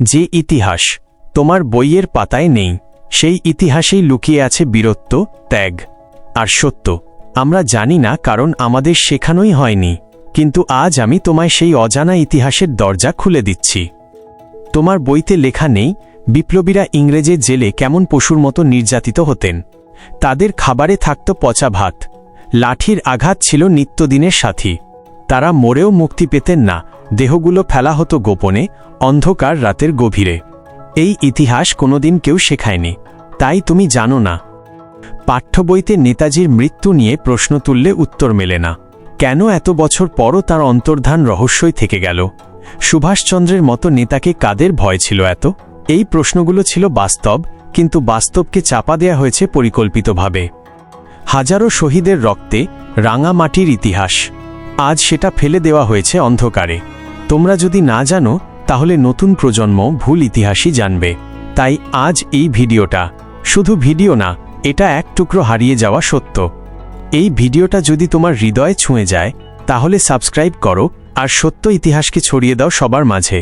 যে ইতিহাস তোমার বইয়ের পাতায় নেই, সেই ইতিহাসেই লুকিয়ে আছে বীরত্ব, ত্যাগ আর সত্য। আমরা জানি না, কারণ আমাদের শেখানোই হয়নি, কিন্তু আজ আমি তোমায় সেই অজানা ইতিহাসের দরজা খুলে দিচ্ছি। তোমার বইতে লেখা নেই বিপ্লবীরা ইংরেজের জেলে কেমন পশুর মতো নির্যাতিত হতেন। তাদের খাবারে থাকত পচা ভাত, লাঠির আঘাত ছিল নিত্যদিনের সাথী। তারা মরেও মুক্তি পেতেন না, দেহগুলো ফেলা হতো গোপনে অন্ধকার রাতের গভীরে। এই ইতিহাস কোনোদিন কেউ শেখায়নি, তাই তুমি জানো না। পাঠ্যবইতে নেতাজির মৃত্যু নিয়ে প্রশ্ন তুললে উত্তর মেলে না। কেন এত বছর পরও তার অন্তর্ধান রহস্যই থেকে গেল? সুভাষচন্দ্রের মতো নেতাকে কাদের ভয় ছিল এত? এই প্রশ্নগুলো ছিল বাস্তব, কিন্তু বাস্তবকে চাপা দেয়া হয়েছে পরিকল্পিতভাবে। হাজারো শহীদের রক্তে রাঙা মাটির ইতিহাস, আজ সেটা ফেলে দেওয়া হয়েছে অন্ধকারে। তোমরা যদি না জানো, তাহলে নতুন প্রজন্ম ভুল ইতিহাসই জানবে। তাই আজ এই ভিডিওটা শুধু ভিডিও না, এটা এক টুকরো হারিয়ে যাওয়া সত্য। এই ভিডিওটা যদি তোমার হৃদয়ে ছুঁয়ে যায়, তাহলে সাবস্ক্রাইব করো আর সত্য ইতিহাসকে ছড়িয়ে দাও সবার মাঝে।